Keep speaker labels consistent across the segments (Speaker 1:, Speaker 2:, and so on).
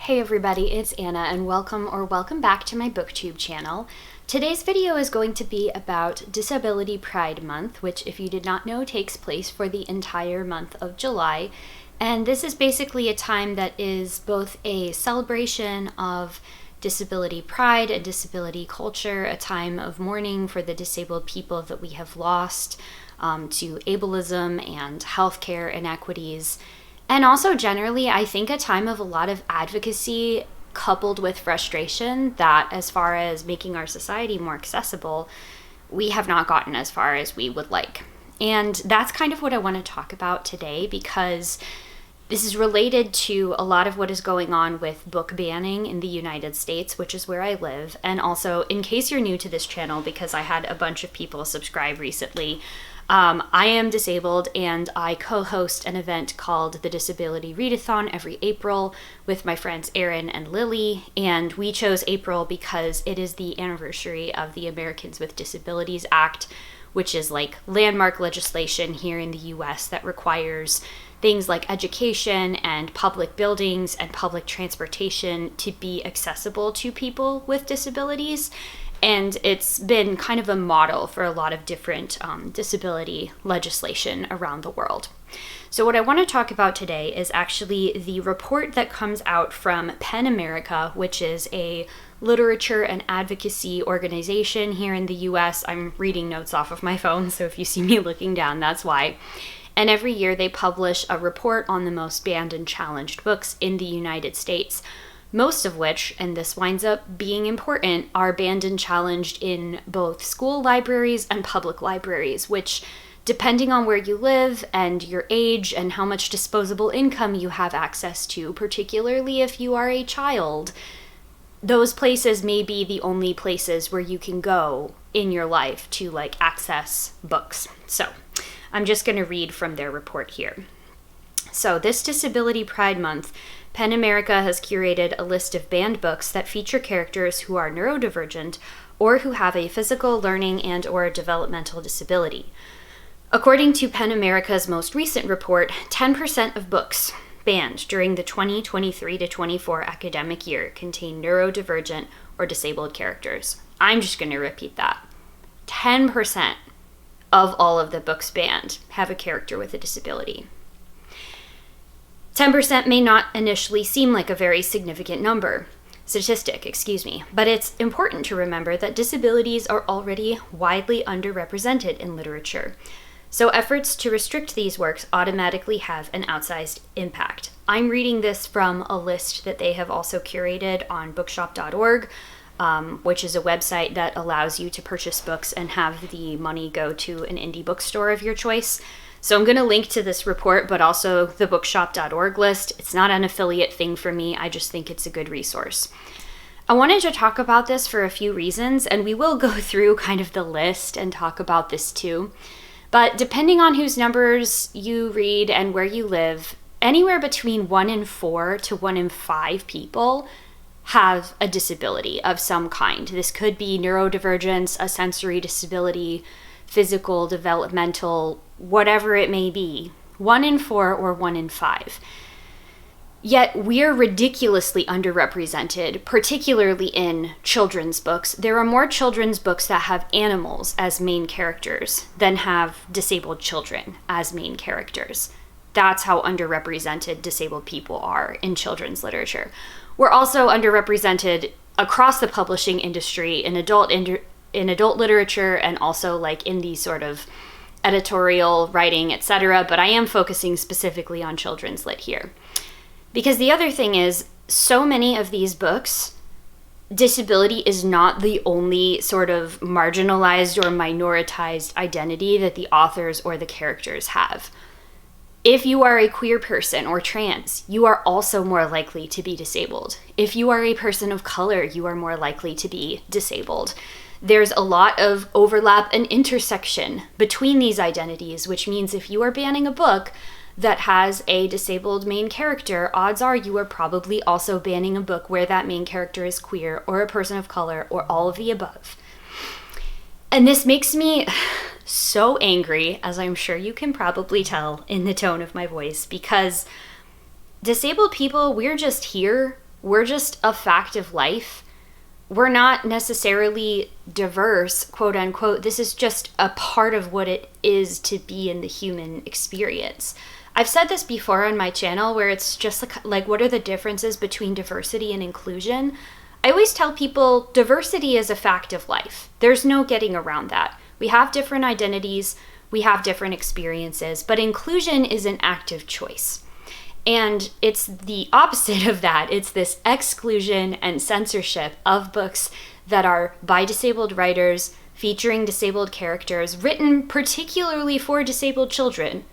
Speaker 1: Hey everybody, it's Anna and welcome back to my booktube channel. Today's video is going to be about Disability Pride Month, which if you did not know takes place for the entire month of July. And this is basically a time that is both a celebration of disability pride and disability culture, a time of mourning for the disabled people that we have lost to ableism and healthcare inequities. And also generally, I think a time of a lot of advocacy coupled with frustration that as far as making our society more accessible, we have not gotten as far as we would like. And that's kind of what I want to talk about today because this is related to a lot of what is going on with book banning in the United States, which is where I live. And also, in case you're new to this channel, because I had a bunch of people subscribe recently, I am disabled and I co-host an event called the Disability Readathon every April with my friends Erin and Lily, and we chose April because it is the anniversary of the Americans with Disabilities Act, which is like landmark legislation here in the US that requires things like education and public buildings and public transportation to be accessible to people with disabilities. And it's been kind of a model for a lot of different disability legislation around the world. So what I want to talk about today is actually the report that comes out from PEN America, which is a literature and advocacy organization here in the US. I'm reading notes off of my phone, so if you see me looking down, that's why. And every year they publish a report on the most banned and challenged books in the United States. Most of which, and this winds up being important, are banned and challenged in both school libraries and public libraries, which, depending on where you live and your age and how much disposable income you have access to, particularly if you are a child, those places may be the only places where you can go in your life to access books. So I'm just going to read from their report here. So this Disability Pride Month, PEN America has curated a list of banned books that feature characters who are neurodivergent or who have a physical, learning, and or developmental disability. According to PEN America's most recent report, 10% of books banned during the 2023-24 academic year contain neurodivergent or disabled characters. I'm just going to repeat that. 10% of all of the books banned have a character with a disability. 10% may not initially seem like a very significant statistic, but it's important to remember that disabilities are already widely underrepresented in literature. So efforts to restrict these works automatically have an outsized impact. I'm reading this from a list that they have also curated on bookshop.org, which is a website that allows you to purchase books and have the money go to an indie bookstore of your choice. So I'm going to link to this report, but also the bookshop.org list. It's not an affiliate thing for me. I just think it's a good resource. I wanted to talk about this for a few reasons, and we will go through kind of the list and talk about this too. But depending on whose numbers you read and where you live, anywhere between 1 in 4 to 1 in 5 people have a disability of some kind. This could be neurodivergence, a sensory disability, physical, developmental, whatever it may be, 1 in 4 or 1 in 5. Yet we're ridiculously underrepresented, particularly in children's books. There are more children's books that have animals as main characters than have disabled children as main characters. That's how underrepresented disabled people are in children's literature. We're also underrepresented across the publishing industry in adult literature and also in the sort of editorial writing, etc. But I am focusing specifically on children's lit here. Because the other thing is, so many of these books, disability is not the only sort of marginalized or minoritized identity that the authors or the characters have. If you are a queer person or trans, you are also more likely to be disabled. If you are a person of color, you are more likely to be disabled. There's a lot of overlap and intersection between these identities, which means if you are banning a book that has a disabled main character, odds are you are probably also banning a book where that main character is queer or a person of color or all of the above. And this makes me so angry, as I'm sure you can probably tell in the tone of my voice, because disabled people, we're just here We're just a fact of life. We're not necessarily diverse, quote unquote. This is just a part of what it is to be in the human experience. I've said this before on my channel where it's just like what are the differences between diversity and inclusion? I always tell people diversity is a fact of life. There's no getting around that. We have different identities, we have different experiences, but inclusion is an active choice. And it's the opposite of that. It's this exclusion and censorship of books that are by disabled writers, featuring disabled characters, written particularly for disabled children,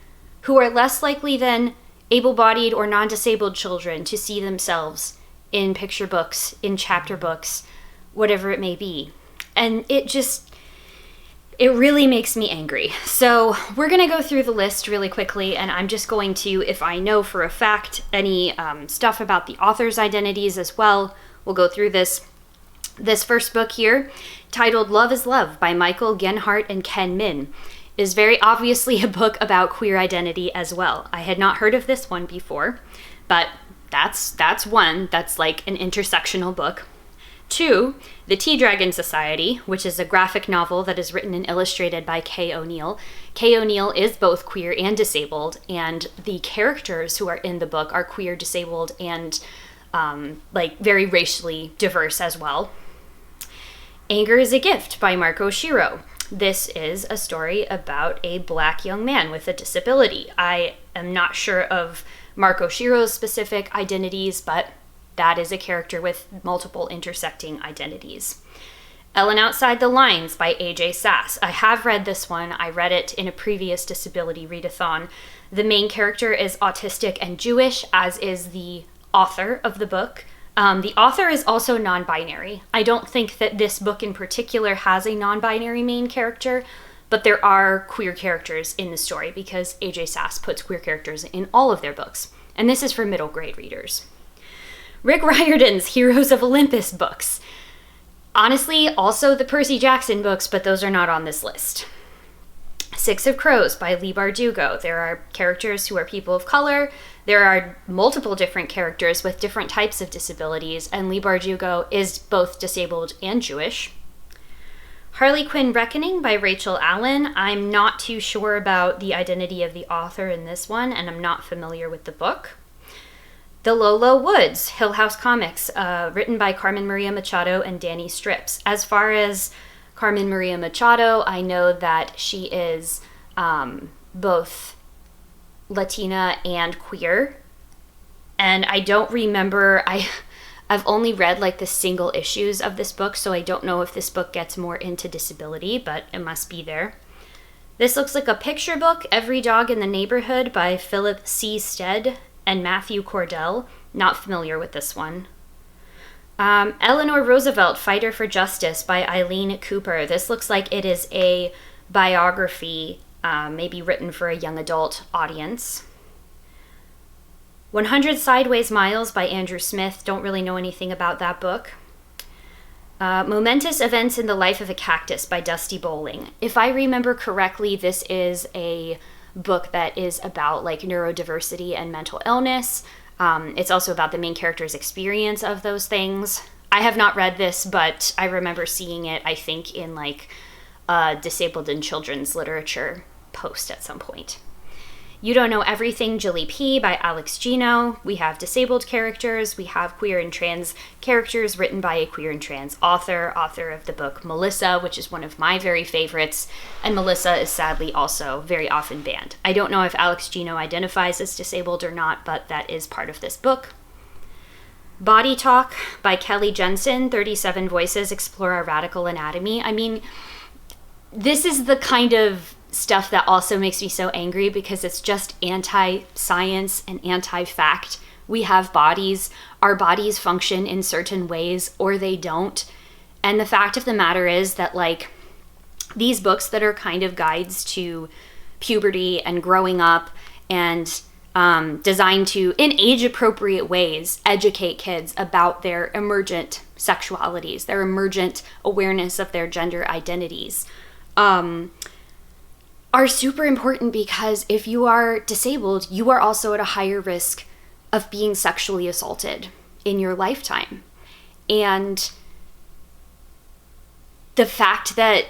Speaker 1: who are less likely than able-bodied or non-disabled children to see themselves in picture books, in chapter books, whatever it may be. And it really makes me angry. So we're going to go through the list really quickly, and I'm just going to, if I know for a fact any stuff about the author's identities as well, we'll go through this. This first book here, titled Love is Love by Michael Genhart and Ken Min, is very obviously a book about queer identity as well. I had not heard of this one before, but that's one that's like an intersectional book. 2, The Tea Dragon Society, which is a graphic novel that is written and illustrated by Kay O'Neill. Kay O'Neill is both queer and disabled, and the characters who are in the book are queer, disabled, and very racially diverse as well. Anger is a Gift by Marco Shiro. This is a story about a Black young man with a disability. I am not sure of Marco Shiro's specific identities, but that is a character with multiple intersecting identities. Ellen Outside the Lines by A.J. Sass. I have read this one. I read it in a previous disability readathon. The main character is autistic and Jewish, as is the author of the book. The author is also non-binary. I don't think that this book in particular has a non-binary main character, but there are queer characters in the story because A.J. Sass puts queer characters in all of their books. And this is for middle grade readers. Rick Riordan's Heroes of Olympus books. Honestly, also the Percy Jackson books, but those are not on this list. Six of Crows by Leigh Bardugo. There are characters who are people of color. There are multiple different characters with different types of disabilities, and Leigh Bardugo is both disabled and Jewish. Harley Quinn Reckoning by Rachel Allen. I'm not too sure about the identity of the author in this one, and I'm not familiar with the book. The Low Woods, Hill House Comics, written by Carmen Maria Machado and Danny Strips. As far as Carmen Maria Machado, I know that she is both Latina and queer. And I don't remember, I've only read like the single issues of this book, so I don't know if this book gets more into disability, but it must be there. This looks like a picture book, Every Dog in the Neighborhood by Philip C. Stead and Matthew Cordell. Not familiar with this one. Eleanor Roosevelt, Fighter for Justice by Eileen Cooper. This looks like it is a biography, maybe written for a young adult audience. 100 Sideways Miles by Andrew Smith. Don't really know anything about that book. Momentous Events in the Life of a Cactus by Dusty Bowling. If I remember correctly, this is a book that is about like neurodiversity and mental illness. It's also about the main character's experience of those things. I have not read this, but I remember seeing it, I think, in like a disabled in children's literature post at some point. You Don't Know Everything, Jilly P by Alex Gino. We have disabled characters. We have queer and trans characters written by a queer and trans author of the book Melissa, which is one of my very favorites. And Melissa is sadly also very often banned. I don't know if Alex Gino identifies as disabled or not, but that is part of this book. Body Talk by Kelly Jensen, 37 Voices Explore Our Radical Anatomy. I mean, this is the kind of stuff that also makes me so angry because it's just anti-science and anti-fact. We have bodies. Our bodies function in certain ways or they don't. And the fact of the matter is that like these books that are kind of guides to puberty and growing up and designed to, in age-appropriate ways, educate kids about their emergent sexualities, their emergent awareness of their gender identities, are super important because if you are disabled, you are also at a higher risk of being sexually assaulted. in your lifetime. And the fact that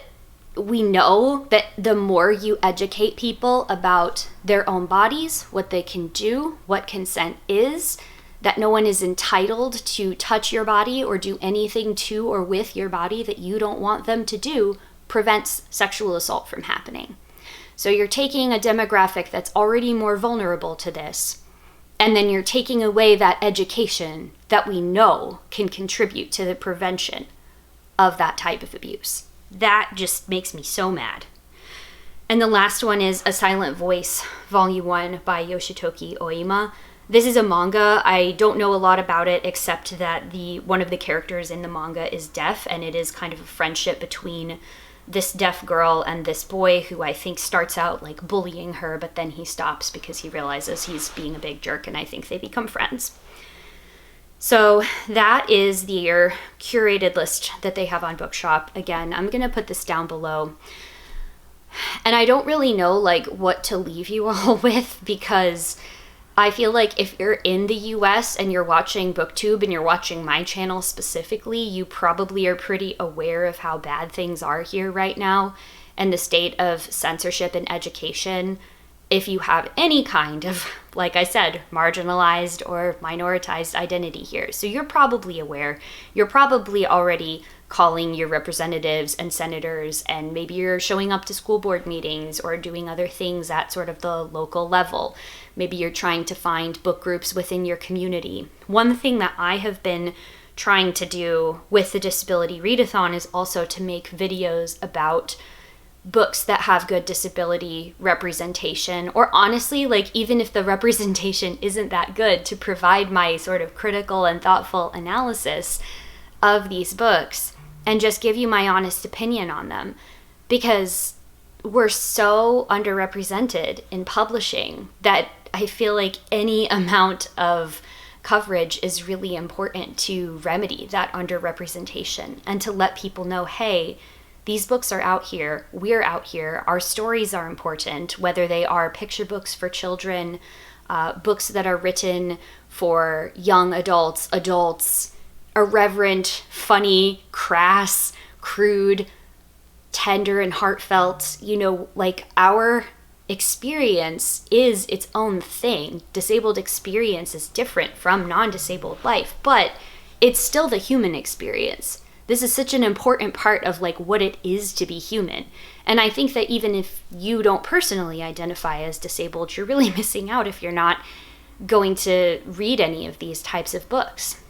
Speaker 1: we know that the more you educate people about their own bodies, what they can do, what consent is, that no one is entitled to touch your body or do anything to or with your body that you don't want them to do, prevents sexual assault from happening. So you're taking a demographic that's already more vulnerable to this, and then you're taking away that education that we know can contribute to the prevention of that type of abuse. That just makes me so mad. And the last one is A Silent Voice, Volume 1 by Yoshitoki Oima. This is a manga. I don't know a lot about it except that one of the characters in the manga is deaf, and it is kind of a friendship between this deaf girl and this boy who I think starts out like bullying her, but then he stops because he realizes he's being a big jerk, and I think they become friends. So that is their curated list that they have on Bookshop. Again, I'm going to put this down below. And I don't really know like what to leave you all with, because I feel like if you're in the US and you're watching BookTube and you're watching my channel specifically, you probably are pretty aware of how bad things are here right now and the state of censorship in education. If you have any kind of, like I said, marginalized or minoritized identity here. So you're probably aware. You're probably already calling your representatives and senators, and maybe you're showing up to school board meetings or doing other things at sort of the local level. Maybe you're trying to find book groups within your community. One thing that I have been trying to do with the Disability Readathon is also to make videos about books that have good disability representation, or honestly, like even if the representation isn't that good, to provide my sort of critical and thoughtful analysis of these books and just give you my honest opinion on them, because we're so underrepresented in publishing that I feel like any amount of coverage is really important to remedy that underrepresentation and to let people know, hey, these books are out here, we're out here, our stories are important, whether they are picture books for children, books that are written for young adults, irreverent, funny, crass, crude, tender, and heartfelt. You know, like our experience is its own thing. Disabled experience is different from non-disabled life, but it's still the human experience. This is such an important part of like what it is to be human. And I think that even if you don't personally identify as disabled, you're really missing out if you're not going to read any of these types of books.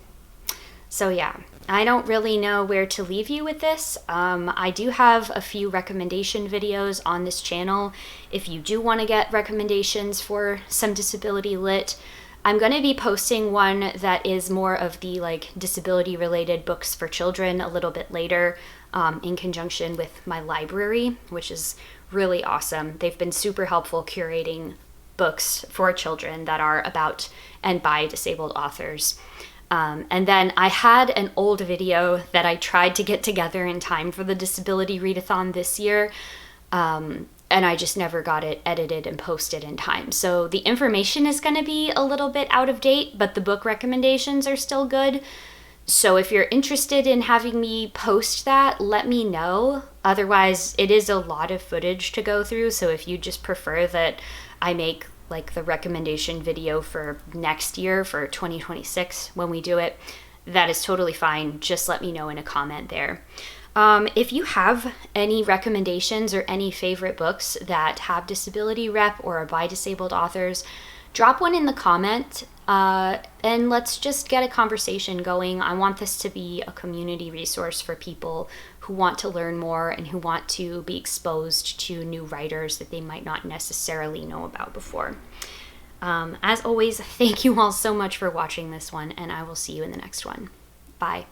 Speaker 1: So yeah, I don't really know where to leave you with this. I do have a few recommendation videos on this channel. If you do want to get recommendations for some disability lit, I'm going to be posting one that is more of the like disability related books for children a little bit later, in conjunction with my library, which is really awesome. They've been super helpful curating books for children that are about and by disabled authors. And then I had an old video that I tried to get together in time for the Disability Readathon this year, and I just never got it edited and posted in time. So the information is going to be a little bit out of date, but the book recommendations are still good. So if you're interested in having me post that, let me know. Otherwise, it is a lot of footage to go through. So if you just prefer that I make like the recommendation video for next year, for 2026 when we do it, that is totally fine. Just let me know in a comment there. If you have any recommendations or any favorite books that have disability rep or are by disabled authors, drop one in the comment, and let's just get a conversation going. I want this to be a community resource for people who want to learn more and who want to be exposed to new writers that they might not necessarily know about before. As always, thank you all so much for watching this one, and I will see you in the next one. Bye.